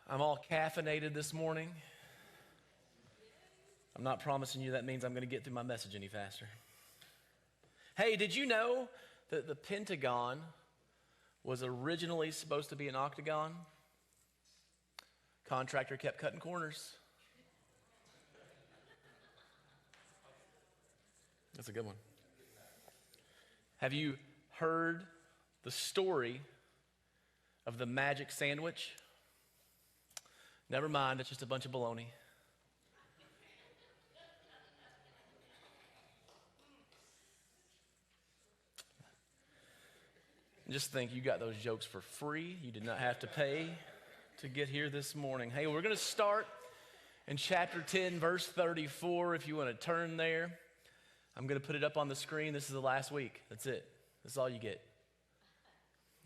I'm all caffeinated this morning. I'm not promising you that means I'm going to get through my message any faster. Hey, did you know that the Pentagon was originally supposed to be an octagon? Contractor kept cutting corners. That's a good one. Have you heard the story of the magic sandwich? Never mind, it's just a bunch of baloney. Just think you got those jokes for free. You did not have to pay to get here this morning. Hey, we're going to start in chapter 10, verse 34. If you want to turn there, I'm going to put it up on the screen. This is the last week. That's it. That's all you get.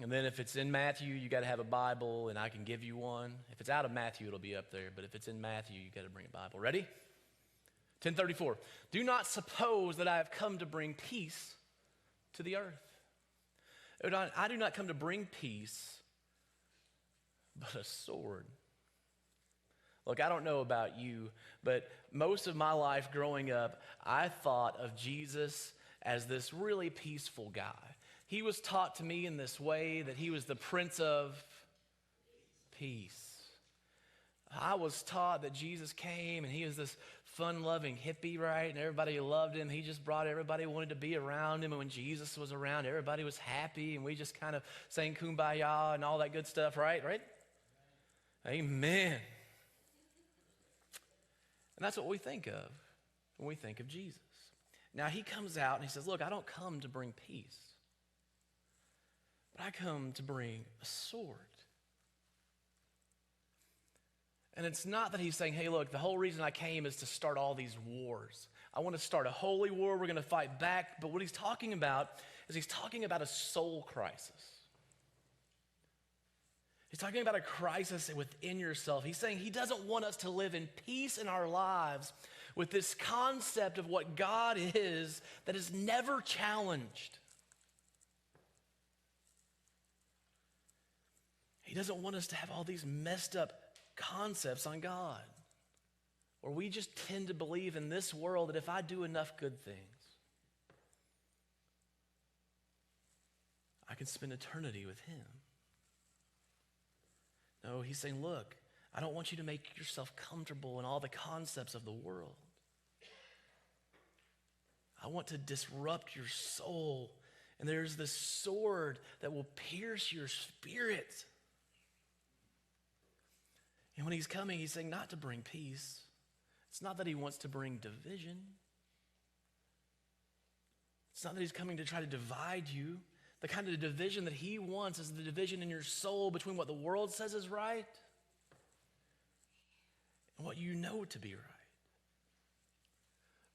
And then if it's in Matthew, you got to have a Bible, and I can give you one. If it's out of Matthew, it'll be up there. But if it's in Matthew, you got to bring a Bible. Ready? 1034. Do not suppose that I have come to bring peace to the earth. I do not come to bring peace, but a sword. Look, I don't know about you, but most of my life growing up, I thought of Jesus as this really peaceful guy. He was taught to me in this way that he was the Prince of Peace. I was taught that Jesus came and he was this fun-loving hippie, right? And everybody loved him. He just brought everybody wanted to be around him. And when Jesus was around, everybody was happy. And we just kind of sang Kumbaya and all that good stuff, right? Right? Amen. And that's what we think of when we think of Jesus. Now he comes out and he says, look, I don't come to bring peace, but I come to bring a sword. And it's not that he's saying, hey, look, the whole reason I came is to start all these wars. I want to start a holy war. We're going to fight back. But what he's talking about is he's talking about a soul crisis. He's talking about a crisis within yourself. He's saying he doesn't want us to live in peace in our lives with this concept of what God is that is never challenged. He doesn't want us to have all these messed up concepts on God, where we just tend to believe in this world that if I do enough good things, I can spend eternity with him. No, he's saying, look, I don't want you to make yourself comfortable in all the concepts of the world. I want to disrupt your soul, and there's this sword that will pierce your spirit. And when he's coming, he's saying not to bring peace. It's not that he wants to bring division. It's not that he's coming to try to divide you. The kind of division that he wants is the division in your soul between what the world says is right and what you know to be right.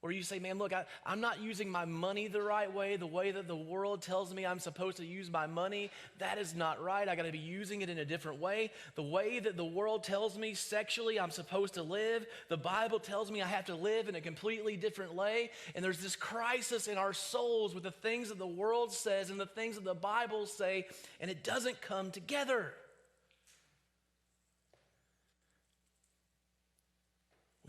Or you say, man, look, I'm not using my money the right way, the way that the world tells me I'm supposed to use my money. That is not right. I got to be using it in a different way. The way that the world tells me sexually I'm supposed to live, the Bible tells me I have to live in a completely different way. And there's this crisis in our souls with the things that the world says and the things that the Bible say, and it doesn't come together.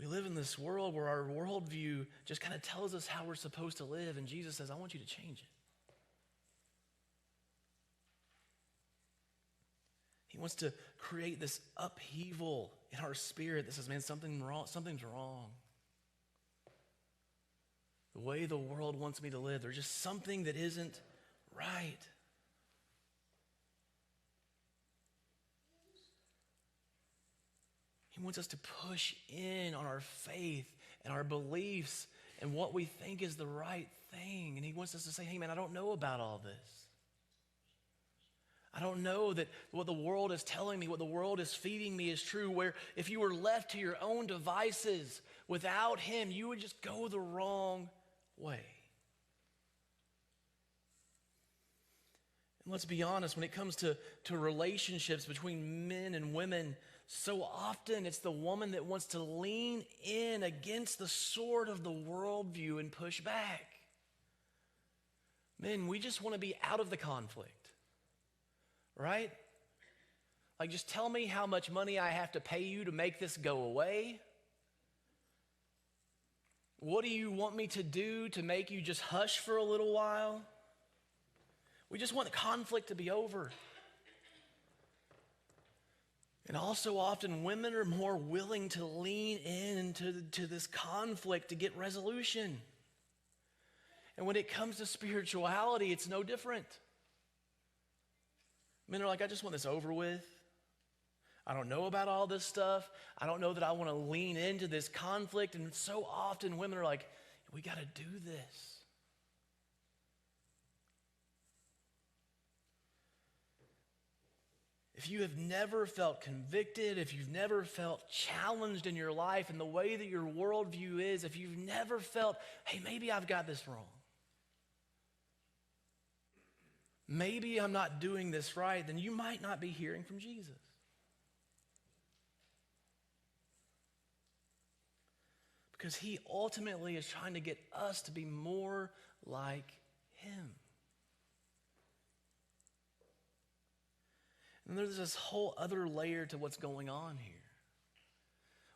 We live in this world where our worldview just kind of tells us how we're supposed to live, and Jesus says, I want you to change it. He wants to create this upheaval in our spirit that says, man, something's wrong. The way the world wants me to live, there's just something that isn't right. He wants us to push in on our faith and our beliefs and what we think is the right thing. And he wants us to say, hey man, I don't know about all this. I don't know that what the world is telling me, what the world is feeding me is true, where if you were left to your own devices without him, you would just go the wrong way. And let's be honest, when it comes to relationships between men and women, so often it's the woman that wants to lean in against the sword of the worldview and push back. Men, we just want to be out of the conflict, right? Like, just tell me how much money I have to pay you to make this go away. What do you want me to do to make you just hush for a little while? We just want the conflict to be over. And also often women are more willing to lean into this conflict to get resolution. And when it comes to spirituality, it's no different. Men are like, I just want this over with. I don't know about all this stuff. I don't know that I want to lean into this conflict. And so often women are like, we got to do this. If you have never felt convicted, if you've never felt challenged in your life and the way that your worldview is, if you've never felt, hey, maybe I've got this wrong. Maybe I'm not doing this right, then you might not be hearing from Jesus. Because he ultimately is trying to get us to be more like him. And there's this whole other layer to what's going on here.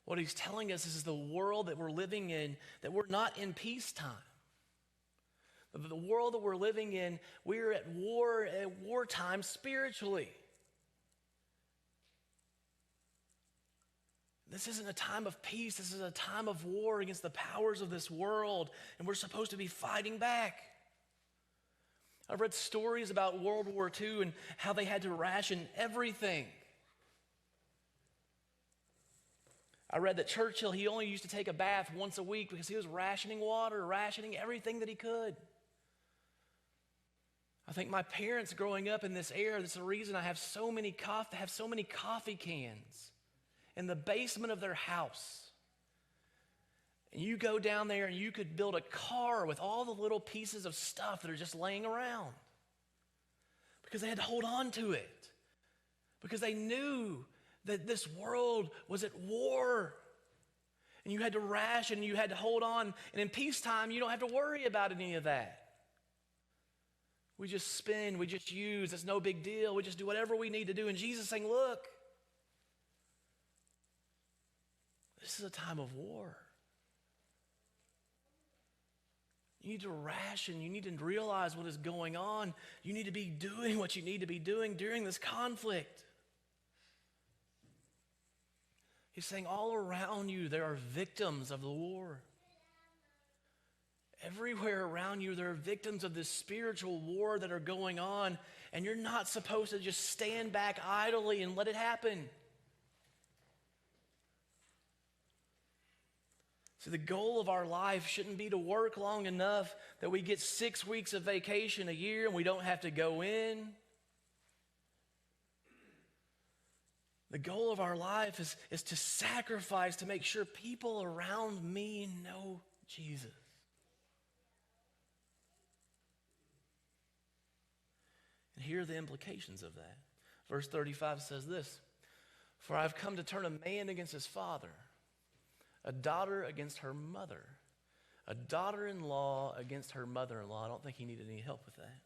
What he's telling us is the world that we're living in, that we're not in peacetime. The world that we're living in, we're at wartime spiritually. This isn't a time of peace. This is a time of war against the powers of this world, and we're supposed to be fighting back. I've read stories about World War II and how they had to ration everything. I read that Churchill, he only used to take a bath once a week because he was rationing water, rationing everything that he could. I think my parents growing up in this era, that's the reason I have so many coffee cans in the basement of their house. And you go down there and you could build a car with all the little pieces of stuff that are just laying around. Because they had to hold on to it. Because they knew that this world was at war. And you had to ration, you had to hold on. And in peacetime, you don't have to worry about any of that. We just spend, we just use, it's no big deal. We just do whatever we need to do. And Jesus is saying, look, this is a time of war. You need to ration. You need to realize what is going on. You need to be doing what you need to be doing during this conflict. He's saying all around you there are victims of the war. Everywhere around you there are victims of this spiritual war that are going on, and you're not supposed to just stand back idly and let it happen. So the goal of our life shouldn't be to work long enough that we get 6 weeks of vacation a year and we don't have to go in. The goal of our life is to sacrifice to make sure people around me know Jesus. And here are the implications of that. Verse 35 says this, "For I've come to turn a man against his father, a daughter against her mother, a daughter-in-law against her mother-in-law." I don't think he needed any help with that.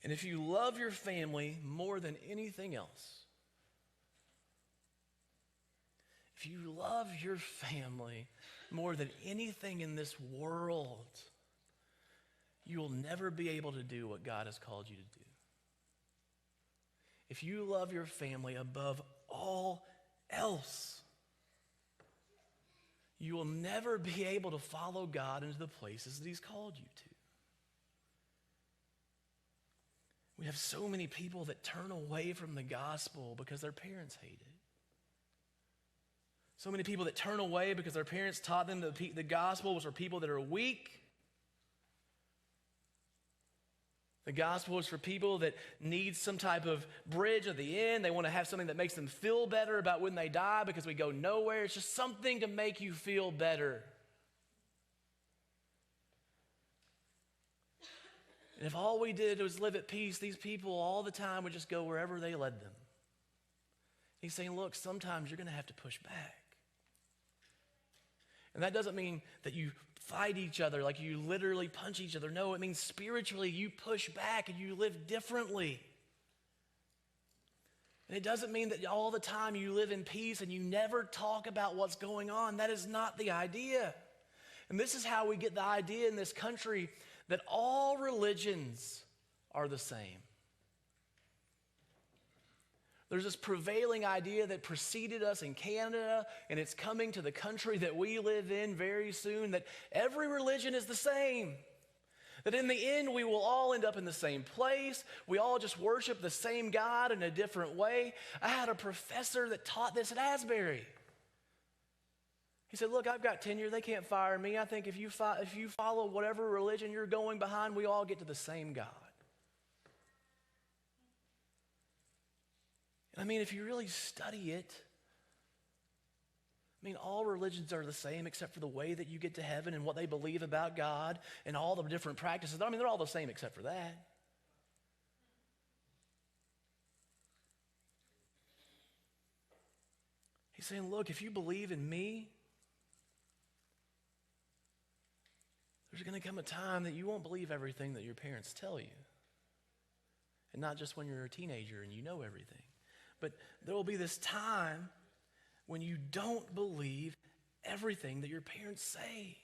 And if you love your family more than anything else, if you love your family more than anything in this world, you will never be able to do what God has called you to do. If you love your family above all else, you will never be able to follow God into the places that he's called you to. We have so many people that turn away from the gospel because their parents hate it. So many people that turn away because their parents taught them the gospel was for people that are weak. The gospel is for people that need some type of bridge at the end. They want to have something that makes them feel better about when they die because we go nowhere. It's just something to make you feel better. And if all we did was live at peace, these people all the time would just go wherever they led them. He's saying, look, sometimes you're going to have to push back. And that doesn't mean that you fight each other, like you literally punch each other. No, it means spiritually you push back and you live differently. And it doesn't mean that all the time you live in peace and you never talk about what's going on. That is not the idea. And this is how we get the idea in this country that all religions are the same. There's this prevailing idea that preceded us in Canada, and it's coming to the country that we live in very soon, that every religion is the same. That in the end, we will all end up in the same place. We all just worship the same God in a different way. I had a professor that taught this at Asbury. He said, look, I've got tenure. They can't fire me. I think if you follow whatever religion you're going behind, we all get to the same God. And I mean, if you really study it, I mean, all religions are the same except for the way that you get to heaven and what they believe about God and all the different practices. I mean, they're all the same except for that. He's saying, look, if you believe in me, there's going to come a time that you won't believe everything that your parents tell you. And not just when you're a teenager and you know everything. But there will be this time when you don't believe everything that your parents say.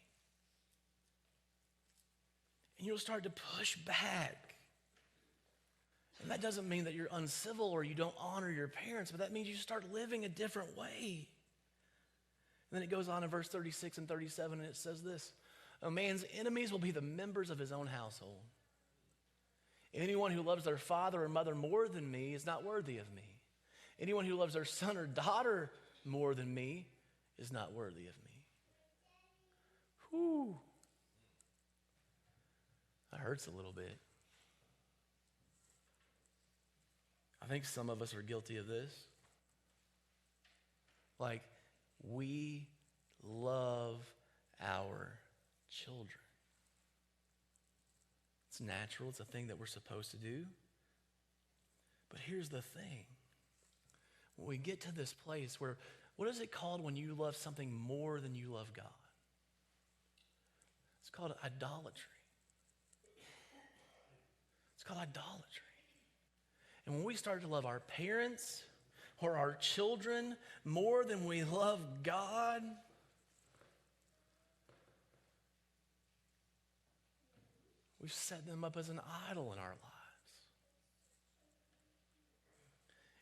And you'll start to push back. And that doesn't mean that you're uncivil or you don't honor your parents, but that means you start living a different way. And then it goes on in verse 36 and 37, and it says this: a man's enemies will be the members of his own household. Anyone who loves their father or mother more than me is not worthy of me. Anyone who loves their son or daughter more than me is not worthy of me. Whew. That hurts a little bit. I think some of us are guilty of this. Like, we love our children. It's natural. It's a thing that we're supposed to do. But here's the thing. When we get to this place where, what is it called when you love something more than you love God? It's called idolatry. It's called idolatry. And when we start to love our parents or our children more than we love God, we've set them up as an idol in our lives.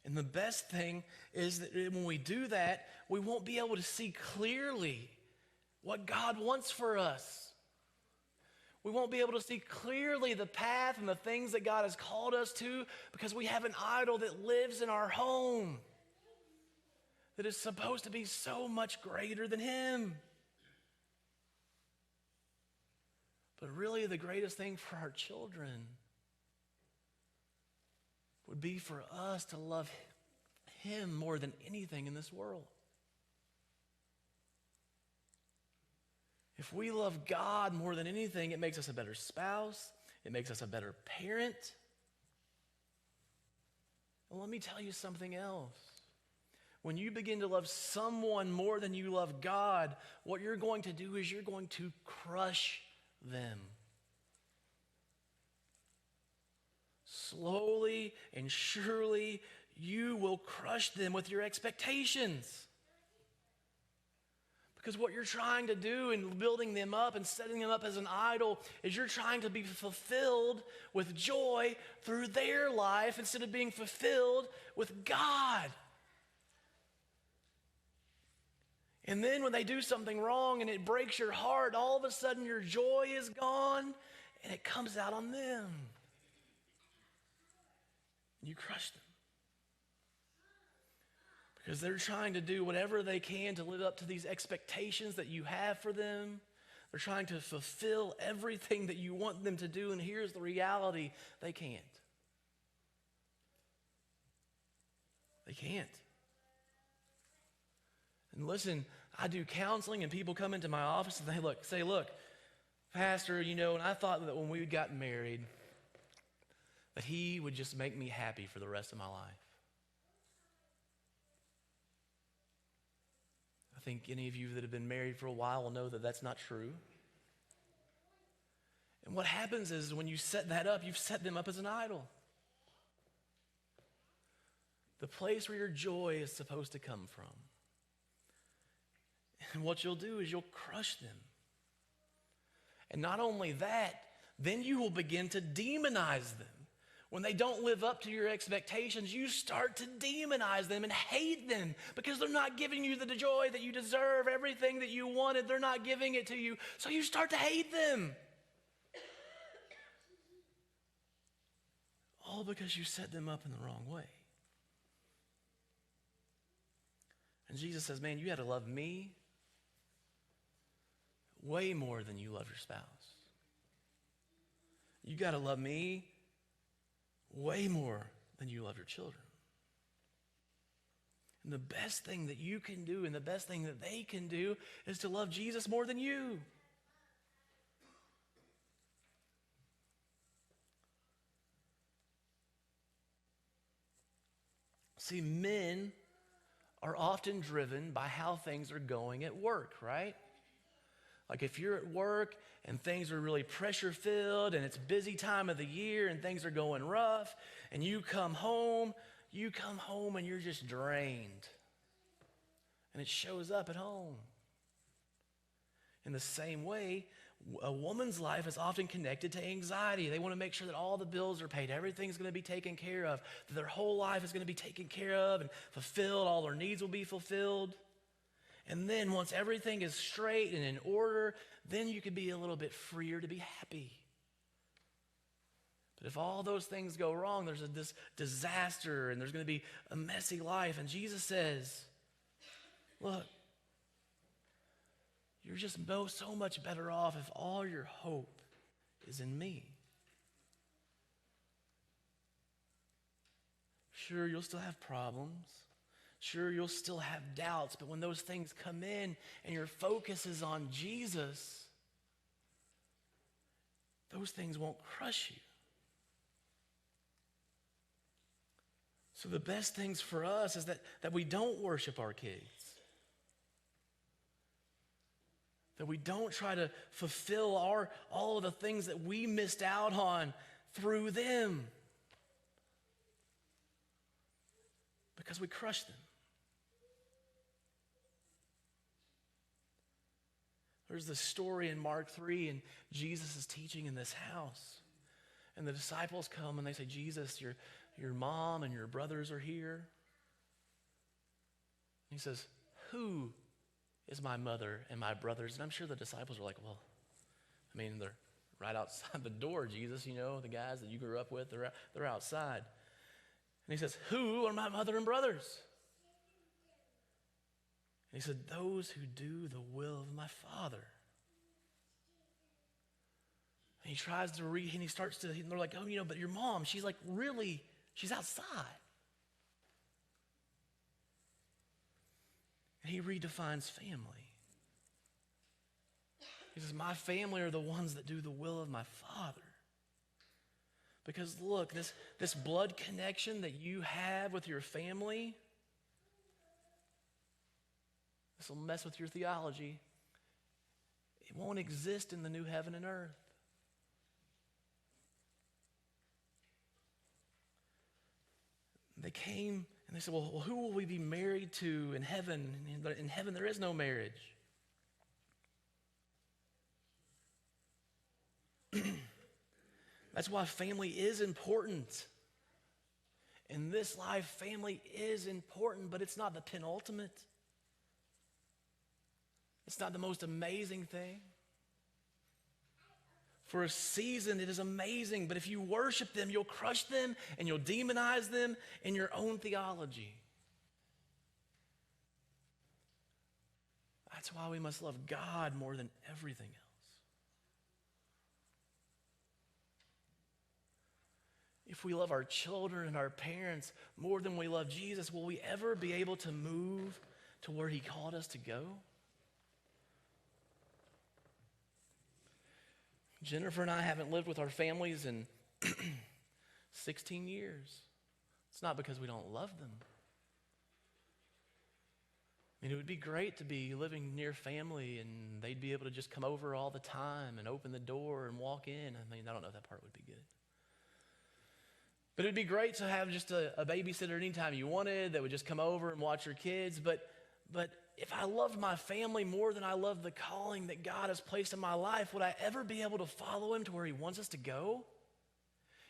And the best thing is that when we do that, we won't be able to see clearly what God wants for us. We won't be able to see clearly the path and the things that God has called us to because we have an idol that lives in our home that is supposed to be so much greater than Him. But really, the greatest thing for our children would be for us to love Him more than anything in this world. If we love God more than anything, it makes us a better spouse. It makes us a better parent. And let me tell you something else. When you begin to love someone more than you love God, what you're going to do is you're going to crush them. Slowly and surely, you will crush them with your expectations. Because what you're trying to do in building them up and setting them up as an idol is you're trying to be fulfilled with joy through their life instead of being fulfilled with God. And then when they do something wrong and it breaks your heart, all of a sudden your joy is gone and it comes out on them. You crush them. Because they're trying to do whatever they can to live up to these expectations that you have for them. They're trying to fulfill everything that you want them to do, and here's the reality: they can't. They can't. And listen, I do counseling, and people come into my office and they say, look, Pastor, and I thought that when we got married, that He would just make me happy for the rest of my life. I think any of you that have been married for a while will know that that's not true. And what happens is when you set that up, you've set them up as an idol. the place where your joy is supposed to come from. And what you'll do is you'll crush them. And not only that, then you will begin to demonize them. When they don't live up to your expectations, you start to demonize them and hate them because they're not giving you the joy that you deserve. Everything that you wanted, they're not giving it to you. So you start to hate them. All because you set them up in the wrong way. And Jesus says, man, you got to love me way more than you love your spouse. You got to love me way more than you love your children. And the best thing that you can do and the best thing that they can do is to love Jesus more than you. See, men are often driven by how things are going at work, right? Like if you're at work and things are really pressure-filled and it's busy time of the year and things are going rough and you come home and you're just drained. And it shows up at home. In the same way, a woman's life is often connected to anxiety. They want to make sure that all the bills are paid, everything's going to be taken care of, that their whole life is going to be taken care of and fulfilled, all their needs will be fulfilled. And then once everything is straight and in order, then you could be a little bit freer to be happy. But if all those things go wrong, there's this disaster and there's going to be a messy life. And Jesus says, look, you're just so much better off if all your hope is in me. Sure, you'll still have problems. Sure, you'll still have doubts, but when those things come in and your focus is on Jesus, those things won't crush you. So the best things for us is that we don't worship our kids. That we don't try to fulfill all of the things that we missed out on through them. Because we crush them. There's this story in Mark 3, and Jesus is teaching in this house. And the disciples come and they say, Jesus, your mom and your brothers are here. And he says, who is my mother and my brothers? And I'm sure the disciples are like, well, I mean, they're right outside the door, Jesus, the guys that you grew up with, they're outside. And he says, who are my mother and brothers? And he said, those who do the will of my Father. And he tries to read, and and they're like, oh, but your mom, she's outside. And he redefines family. He says, my family are the ones that do the will of my Father. Because look, this blood connection that you have with your family, this will mess with your theology. It won't exist in the new heaven and earth. They came and they said, well, who will we be married to in heaven? In heaven, there is no marriage. That's why family is important. In this life, family is important, but it's not the penultimate. It's not the most amazing thing. For a season, it is amazing, but if you worship them, you'll crush them and you'll demonize them in your own theology. That's why we must love God more than everything else. If we love our children and our parents more than we love Jesus, will we ever be able to move to where he called us to go? Jennifer and I haven't lived with our families in 16 years. It's not because we don't love them. I mean, it would be great to be living near family and they'd be able to just come over all the time and open the door and walk in. I mean, I don't know if that part would be good. But it'd be great to have just a babysitter anytime you wanted that would just come over and watch your kids. But if I loved my family more than I love the calling that God has placed in my life, would I ever be able to follow him to where he wants us to go?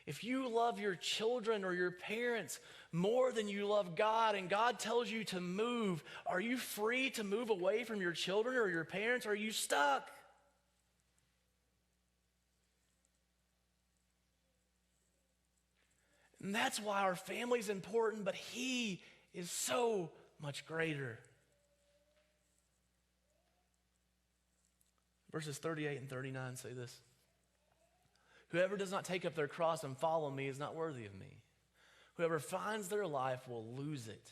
If you love your children or your parents more than you love God, and God tells you to move, are you free to move away from your children or your parents, or are you stuck? And that's why our family's important, but he is so much greater. Verses 38 and 39 say this: whoever does not take up their cross and follow me is not worthy of me. Whoever finds their life will lose it.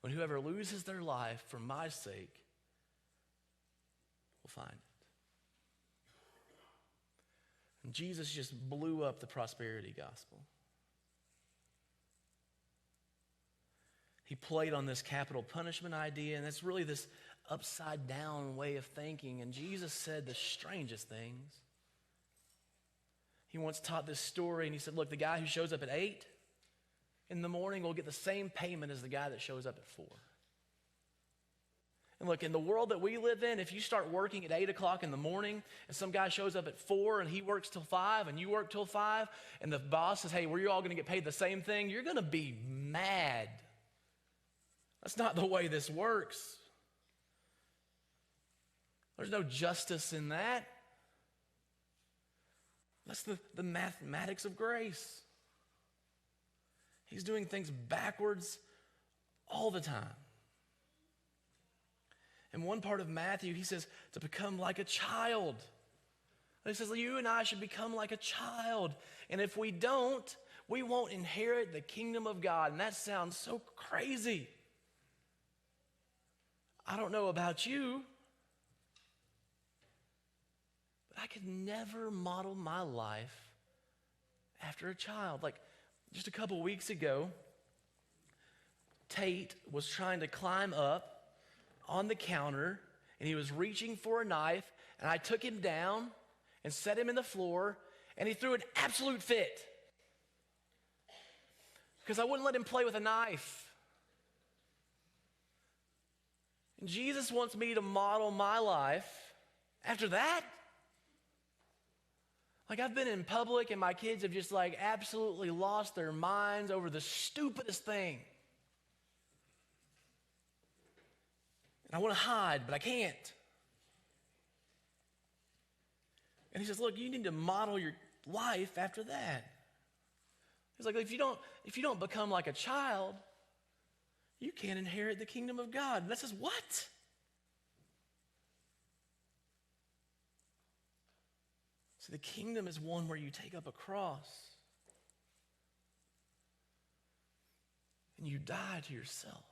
But whoever loses their life for my sake will find it. And Jesus just blew up the prosperity gospel. He played on this capital punishment idea, and that's really this upside down way of thinking. And Jesus said the strangest things. He once taught this story, and he said, look, the guy who shows up at 8 in the morning will get the same payment as the guy that shows up at 4. And look, in the world that we live in, if you start working at 8 o'clock in the morning and some guy shows up at 4 and he works till 5 and you work till 5, and the boss says, hey, we're all going to get paid the same thing, you're going to be mad. That's not the way this works. There's no justice in that. That's the mathematics of grace. He's doing things backwards all the time. In one part of Matthew, he says to become like a child. And he says you and I should become like a child. And if we don't, we won't inherit the kingdom of God. And that sounds so crazy. I don't know about you, but I could never model my life after a child. Like just a couple weeks ago, Tate was trying to climb up on the counter, and he was reaching for a knife, and I took him down and set him in the floor, and he threw an absolute fit because I wouldn't let him play with a knife. And Jesus wants me to model my life after that. Like I've been in public and my kids have just like absolutely lost their minds over the stupidest thing. And I want to hide, but I can't. And he says, look, you need to model your life after that. He's like, if you don't become like a child, you can't inherit the kingdom of God. And that says, what? So the kingdom is one where you take up a cross and you die to yourself.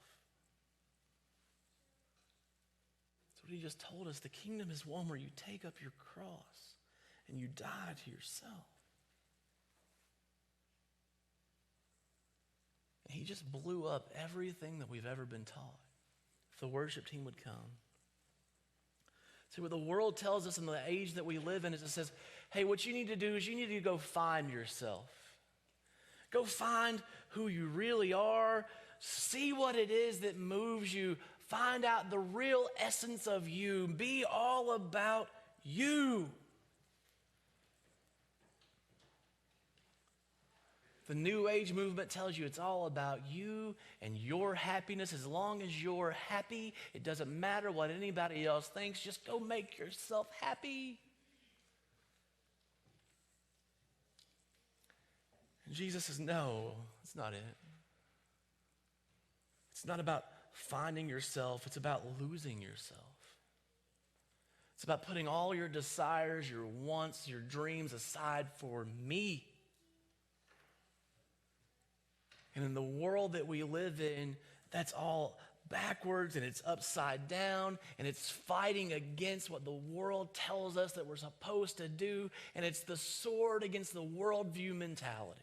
That's what he just told us. The kingdom is one where you take up your cross and you die to yourself. And he just blew up everything that we've ever been taught. If the worship team would come. See, what the world tells us in the age that we live in is it says, hey, what you need to do is you need to go find yourself. Go find who you really are. See what it is that moves you. Find out the real essence of you. Be all about you. The New Age movement tells you it's all about you and your happiness. As long as you're happy, it doesn't matter what anybody else thinks. Just go make yourself happy. And Jesus says, no, it's not it. It's not about finding yourself. It's about losing yourself. It's about putting all your desires, your wants, your dreams aside for me. And in the world that we live in, that's all backwards and it's upside down and it's fighting against what the world tells us that we're supposed to do, and it's the sword against the worldview mentality.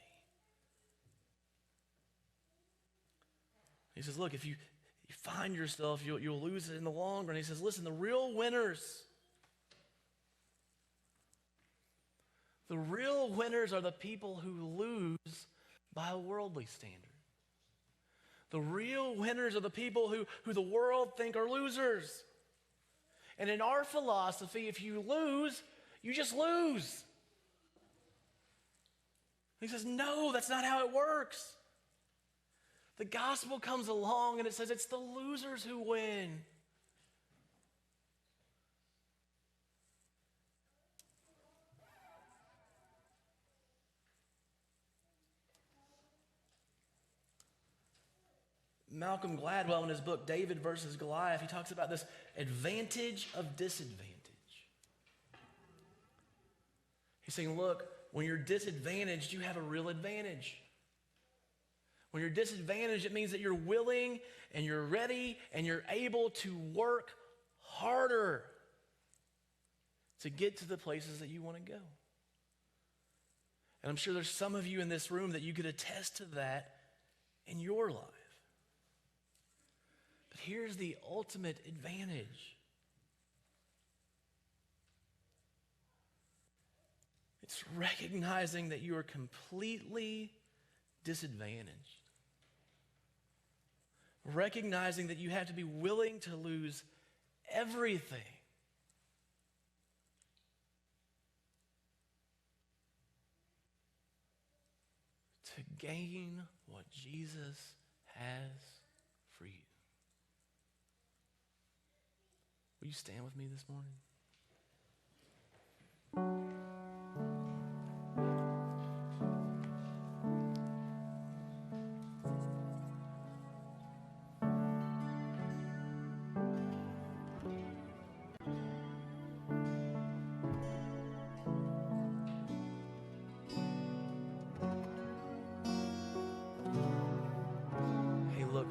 He says, look, if you find yourself, you'll lose it in the long run. He says, listen, the real winners are the people who lose by a worldly standard. The real winners are the people who the world think are losers. And in our philosophy, if you lose, you just lose. He says, no, that's not how it works. The gospel comes along and it says it's the losers who win. Malcolm Gladwell, in his book, David versus Goliath, he talks about this advantage of disadvantage. He's saying, look, when you're disadvantaged, you have a real advantage. When you're disadvantaged, it means that you're willing and you're ready and you're able to work harder to get to the places that you want to go. And I'm sure there's some of you in this room that you could attest to that in your life. But here's the ultimate advantage. It's recognizing that you are completely disadvantaged. Recognizing that you have to be willing to lose everything to gain what Jesus has for you. Will you stand with me this morning?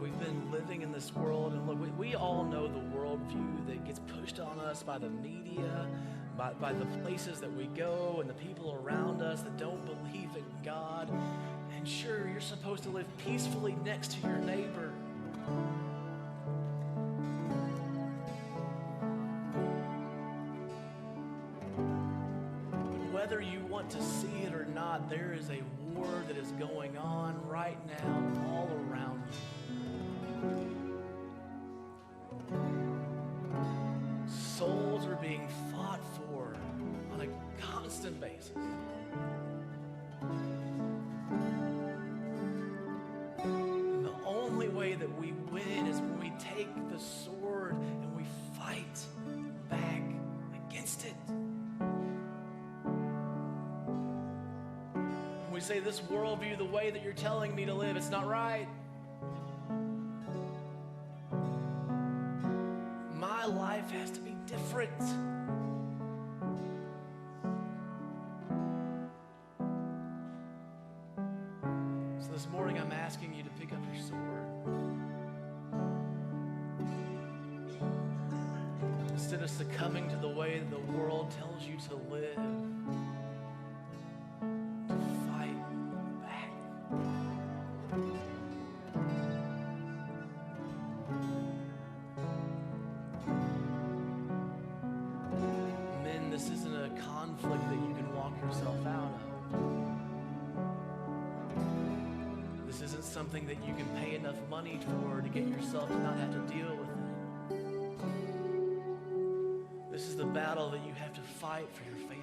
We've been living in this world, and look, we all know the worldview that gets pushed on us by the media, by the places that we go, and the people around us that don't believe in God. And sure, you're supposed to live peacefully next to your neighbor. But whether you want to see it or not, there is a war that is going on right now all around you. Souls are being fought for on a constant basis. And the only way that we win is when we take the sword and we fight back against it. When we say, this worldview, the way that you're telling me to live, it's not right. My life has to be different. So this morning I'm asking you to pick up your sword. Instead of succumbing to the way that the world tells you to live, to fight back. Men, this isn't a conflict that you can walk yourself out of. This isn't something that you can pay enough money for to get yourself to not have to deal with it. This is the battle that you have to fight for your family.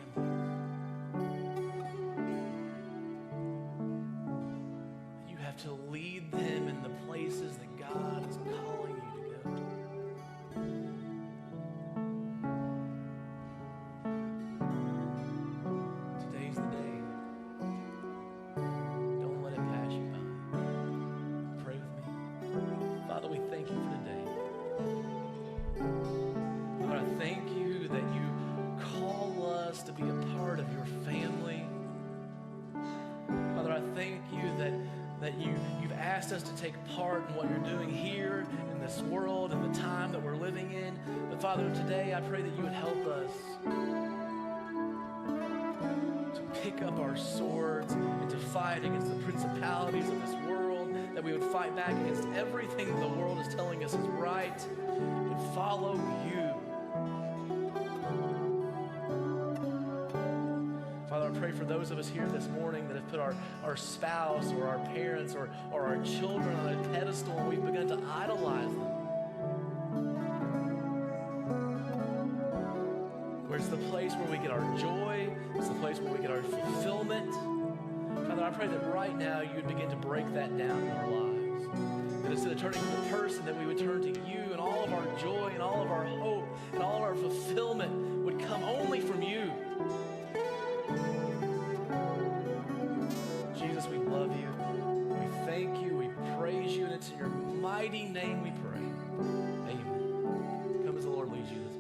You have to lead them in the places that God is calling you to go. Today's the day. Don't let it pass you by. Pray with me. Father, we thank you for today. Lord, I thank you that you call us to be a part of your family. Father, I thank you that you've asked us to take part in what you're doing here in this world and the time that we're living in. But Father, today I pray that you would help us to pick up our swords and to fight against the principalities of this world, that we would fight back against everything that the world is telling us is right and follow you. Father, I pray for those of us here this morning that have put our spouse or our parents or our children on a pedestal and we've begun to idolize them. Where it's the place where we get our joy, it's the place where we get our fulfillment. Father, I pray that right now you would begin to break that down in our lives. That instead of turning to the person, that we would turn to you, and all of our joy and all of our hope and all of our fulfillment would come only from you. Jesus, we love you. We thank you. We praise you. And it's in your mighty name we pray. Amen. Come as the Lord leads you this